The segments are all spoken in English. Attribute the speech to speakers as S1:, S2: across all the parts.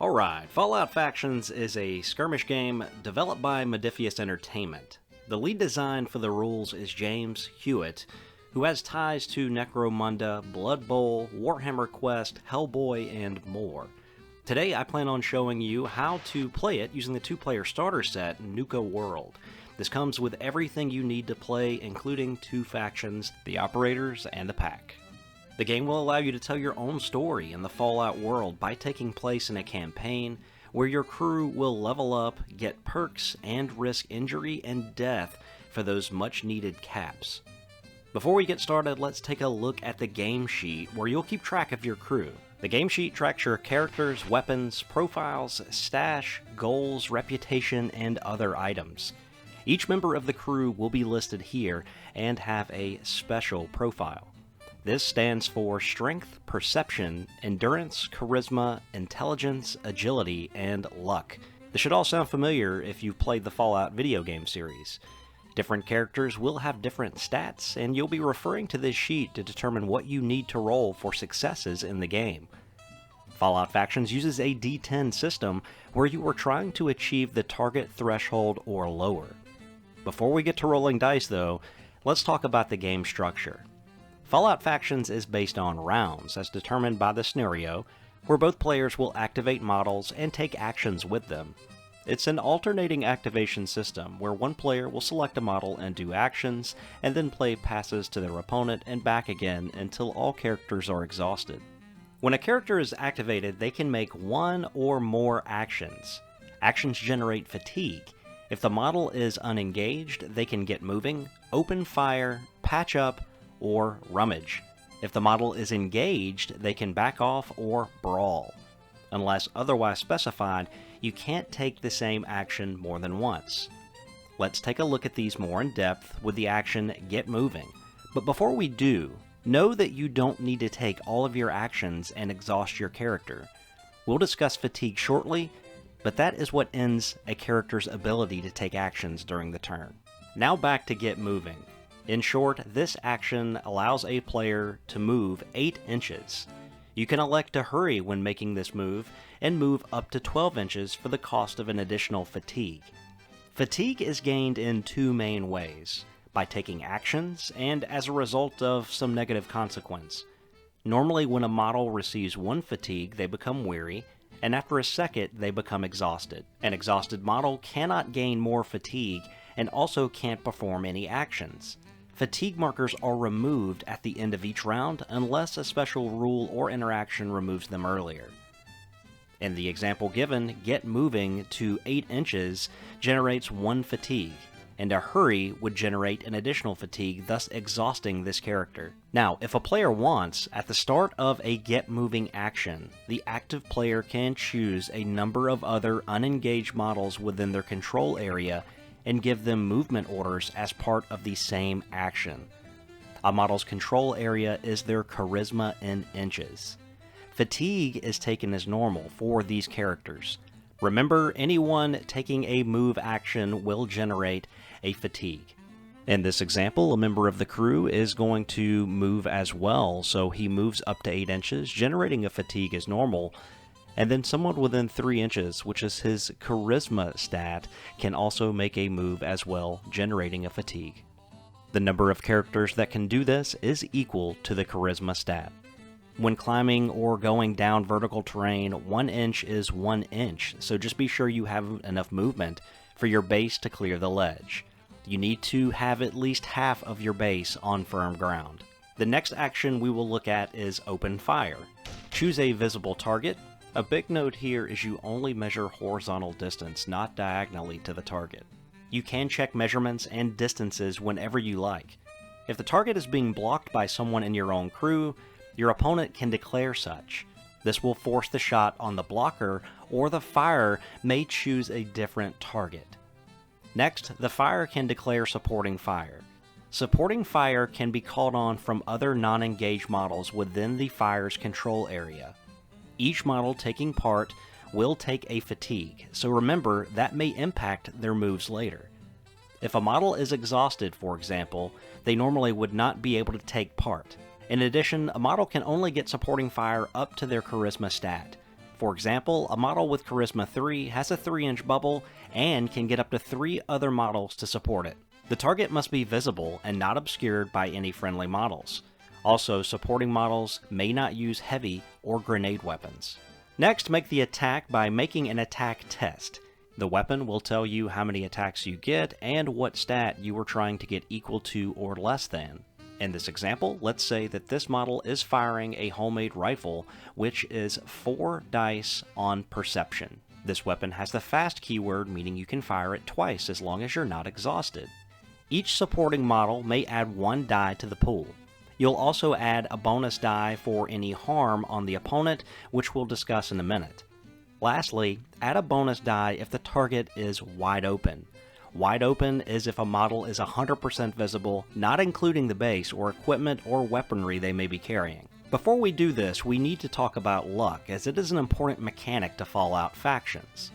S1: Alright, Fallout Factions is a skirmish game developed by Modiphius Entertainment. The lead design for the rules is James Hewitt, who has ties to Necromunda, Blood Bowl, Warhammer Quest, Hellboy, and more. Today I plan on showing you how to play it using the two-player starter set, Nuka World. This comes with everything you need to play, including two factions, the Operators and the Pack. The game will allow you to tell your own story in the Fallout world by taking place in a campaign where your crew will level up, get perks, and risk injury and death for those much-needed caps. Before we get started, let's take a look at the game sheet where you'll keep track of your crew. The game sheet tracks your characters, weapons, profiles, stash, goals, reputation, and other items. Each member of the crew will be listed here and have a special profile. This stands for Strength, Perception, Endurance, Charisma, Intelligence, Agility, and Luck. This should all sound familiar if you've played the Fallout video game series. Different characters will have different stats, and you'll be referring to this sheet to determine what you need to roll for successes in the game. Fallout Factions uses a D10 system where you are trying to achieve the target threshold or lower. Before we get to rolling dice though, let's talk about the game structure. Fallout Factions is based on rounds, as determined by the scenario, where both players will activate models and take actions with them. It's an alternating activation system, where one player will select a model and do actions, and then play passes to their opponent and back again until all characters are exhausted. When a character is activated, they can make one or more actions. Actions generate fatigue. If the model is unengaged, they can get moving, open fire, patch up, or rummage. If the model is engaged, they can back off or brawl. Unless otherwise specified, you can't take the same action more than once. Let's take a look at these more in depth with the action Get Moving. But before we do, know that you don't need to take all of your actions and exhaust your character. We'll discuss fatigue shortly, but that is what ends a character's ability to take actions during the turn. Now back to Get Moving. In short, this action allows a player to move 8 inches. You can elect to hurry when making this move, and move up to 12 inches for the cost of an additional fatigue. Fatigue is gained in two main ways, by taking actions, and as a result of some negative consequence. Normally when a model receives one fatigue, they become weary, and after a second, they become exhausted. An exhausted model cannot gain more fatigue, and also can't perform any actions. Fatigue markers are removed at the end of each round unless a special rule or interaction removes them earlier. In the example given, Get Moving to 8 inches generates 1 fatigue, and a hurry would generate an additional fatigue, thus exhausting this character. Now, if a player wants, at the start of a Get Moving action, the active player can choose a number of other unengaged models within their control area and give them movement orders as part of the same action. A model's control area is their charisma in inches. Fatigue is taken as normal for these characters. Remember, anyone taking a move action will generate a fatigue. In this example, a member of the crew is going to move as well, so he moves up to 8 inches, generating a fatigue as normal, and then someone within 3 inches, which is his charisma stat, can also make a move as well, generating a fatigue. The number of characters that can do this is equal to the charisma stat. When climbing or going down vertical terrain, 1 inch is 1 inch, so just be sure you have enough movement for your base to clear the ledge. You need to have at least half of your base on firm ground. The next action we will look at is Open Fire. Choose a visible target. A big note here is you only measure horizontal distance, not diagonally to the target. You can check measurements and distances whenever you like. If the target is being blocked by someone in your own crew, your opponent can declare such. This will force the shot on the blocker, or the fire may choose a different target. Next, the fire can declare Supporting Fire. Supporting Fire can be called on from other non-engaged models within the fire's control area. Each model taking part will take a fatigue, so remember that may impact their moves later. If a model is exhausted, for example, they normally would not be able to take part. In addition, a model can only get supporting fire up to their charisma stat. For example, a model with Charisma 3 has a 3-inch bubble and can get up to 3 other models to support it. The target must be visible and not obscured by any friendly models. Also, supporting models may not use heavy or grenade weapons. Next, make the attack by making an attack test. The weapon will tell you how many attacks you get and what stat you are trying to get equal to or less than. In this example, let's say that this model is firing a homemade rifle, which is 4 dice on perception. This weapon has the fast keyword, meaning you can fire it twice as long as you're not exhausted. Each supporting model may add 1 die to the pool. You'll also add a bonus die for any harm on the opponent, which we'll discuss in a minute. Lastly, add a bonus die if the target is wide open. Wide open is if a model is 100% visible, not including the base or equipment or weaponry they may be carrying. Before we do this, we need to talk about luck, as it is an important mechanic to Fallout factions.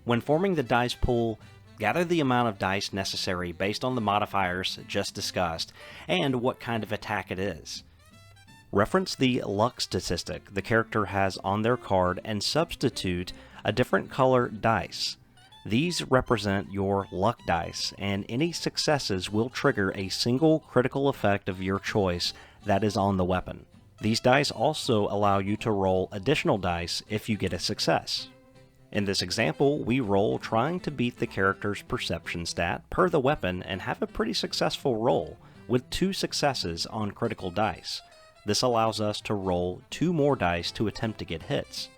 S1: When forming the dice pool, gather the amount of dice necessary based on the modifiers just discussed and what kind of attack it is. Reference the luck statistic the character has on their card and substitute a different color dice. These represent your luck dice, and any successes will trigger a single critical effect of your choice that is on the weapon. These dice also allow you to roll additional dice if you get a success. In this example, we roll trying to beat the character's perception stat per the weapon and have a pretty successful roll, with 2 successes on critical dice. This allows us to roll 2 more dice to attempt to get hits.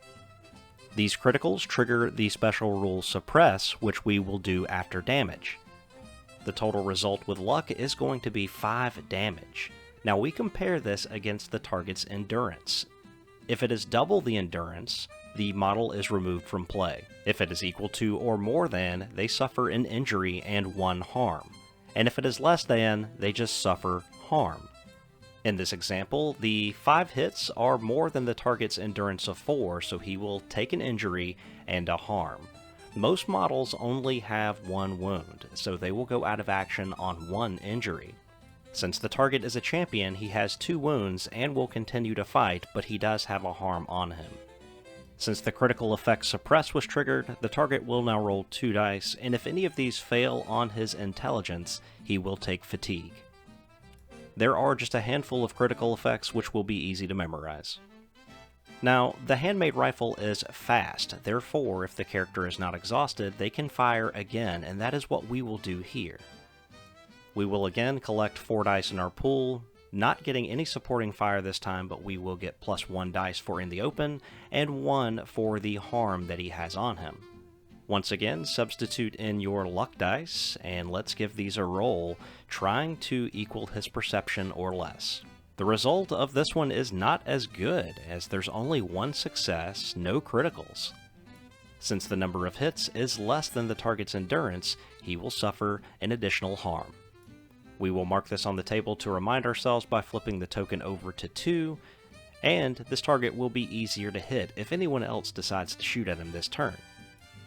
S1: These criticals trigger the special rule Suppress, which we will do after damage. The total result with luck is going to be 5 damage. Now we compare this against the target's endurance. If it is double the endurance, the model is removed from play. If it is equal to or more than, they suffer an injury and 1 harm. And if it is less than, they just suffer harm. In this example, the 5 hits are more than the target's endurance of 4, so he will take an injury and a harm. Most models only have 1 wound, so they will go out of action on 1 injury. Since the target is a champion, he has 2 wounds and will continue to fight, but he does have a harm on him. Since the critical effect Suppress was triggered, the target will now roll 2 dice, and if any of these fail on his intelligence, he will take fatigue. There are just a handful of critical effects which will be easy to memorize. Now, the handmade rifle is fast, therefore if the character is not exhausted, they can fire again, and that is what we will do here. We will again collect 4 dice in our pool, not getting any supporting fire this time, but we will get +1 dice for in the open, and 1 for the harm that he has on him. Once again, substitute in your luck dice, and let's give these a roll, trying to equal his perception or less. The result of this one is not as good, as there's only 1 success, no criticals. Since the number of hits is less than the target's endurance, he will suffer an additional harm. We will mark this on the table to remind ourselves by flipping the token over to 2, and this target will be easier to hit if anyone else decides to shoot at him this turn.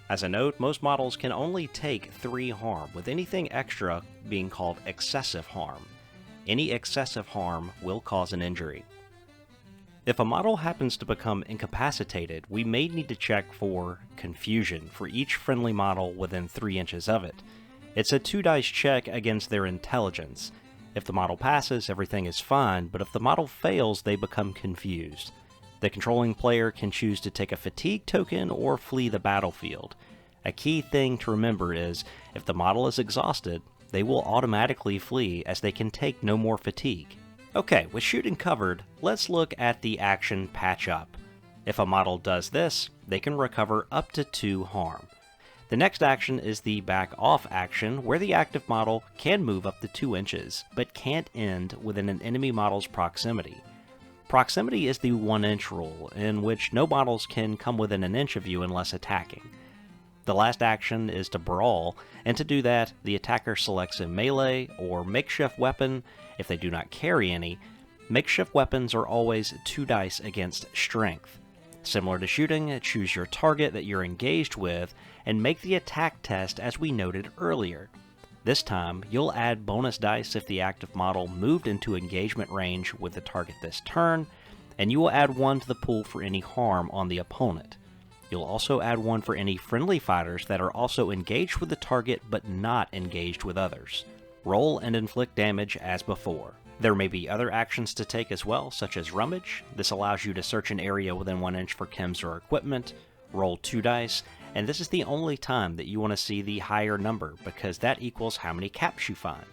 S1: As a note, most models can only take 3 harm, with anything extra being called excessive harm. Any excessive harm will cause an injury. If a model happens to become incapacitated, we may need to check for confusion for each friendly model within 3 inches of it. It's a 2 dice check against their intelligence. If the model passes, everything is fine, but if the model fails, they become confused. The controlling player can choose to take a fatigue token or flee the battlefield. A key thing to remember is, if the model is exhausted, they will automatically flee as they can take no more fatigue. Okay, with shooting covered, let's look at the action Patch Up. If a model does this, they can recover up to 2 harm. The next action is the Back Off action, where the active model can move up to 2 inches, but can't end within an enemy model's proximity. Proximity is the 1-inch rule, in which no models can come within an inch of you unless attacking. The last action is to Brawl, and to do that, the attacker selects a melee or makeshift weapon if they do not carry any. Makeshift weapons are always 2 dice against strength. Similar to shooting, choose your target that you're engaged with, and make the attack test as we noted earlier. This time, you'll add bonus dice if the active model moved into engagement range with the target this turn, and you will add 1 to the pool for any harm on the opponent. You'll also add one for any friendly fighters that are also engaged with the target but not engaged with others. Roll and inflict damage as before. There may be other actions to take as well, such as rummage. This allows you to search an area within 1 inch for chems or equipment. Roll 2 dice, and this is the only time that you want to see the higher number because that equals how many caps you find.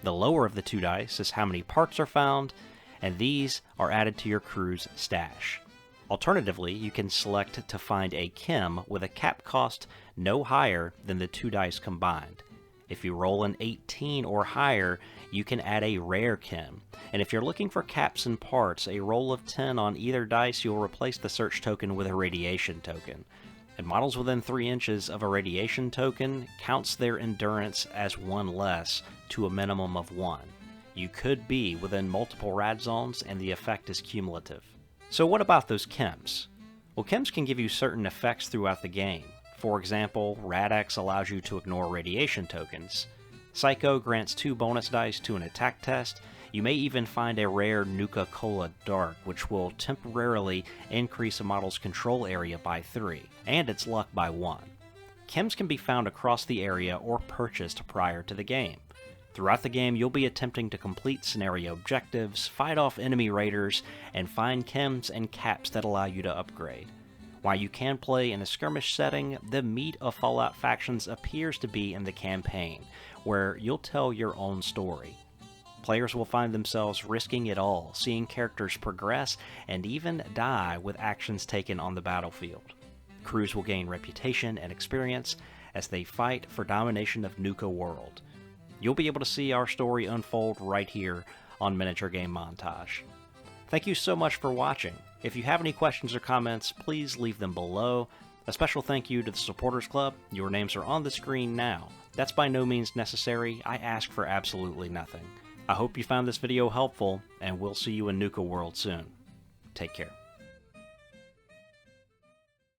S1: The lower of the 2 dice is how many parts are found, and these are added to your crew's stash. Alternatively, you can select to find a chem with a cap cost no higher than the 2 dice combined. If you roll an 18 or higher, you can add a rare chem. And if you're looking for caps and parts, a roll of 10 on either dice, you'll replace the search token with a radiation token. And models within 3 inches of a radiation token counts their endurance as 1 less to a minimum of 1. You could be within multiple rad zones and the effect is cumulative. So what about those chems? Well, chems can give you certain effects throughout the game. For example, Rad-X allows you to ignore radiation tokens. Psycho grants 2 bonus dice to an attack test. You may even find a rare Nuka-Cola Dark, which will temporarily increase a model's control area by 3, and its luck by 1. Chems can be found across the area or purchased prior to the game. Throughout the game, you'll be attempting to complete scenario objectives, fight off enemy raiders, and find chems and caps that allow you to upgrade. While you can play in a skirmish setting, the meat of Fallout Factions appears to be in the campaign, where you'll tell your own story. Players will find themselves risking it all, seeing characters progress and even die with actions taken on the battlefield. Crews will gain reputation and experience as they fight for domination of Nuka World. You'll be able to see our story unfold right here on Miniature Game Montage. Thank you so much for watching. If you have any questions or comments, please leave them below. A special thank you to the Supporters Club. Your names are on the screen now. That's by no means necessary. I ask for absolutely nothing. I hope you found this video helpful, and we'll see you in Nuka World soon. Take care.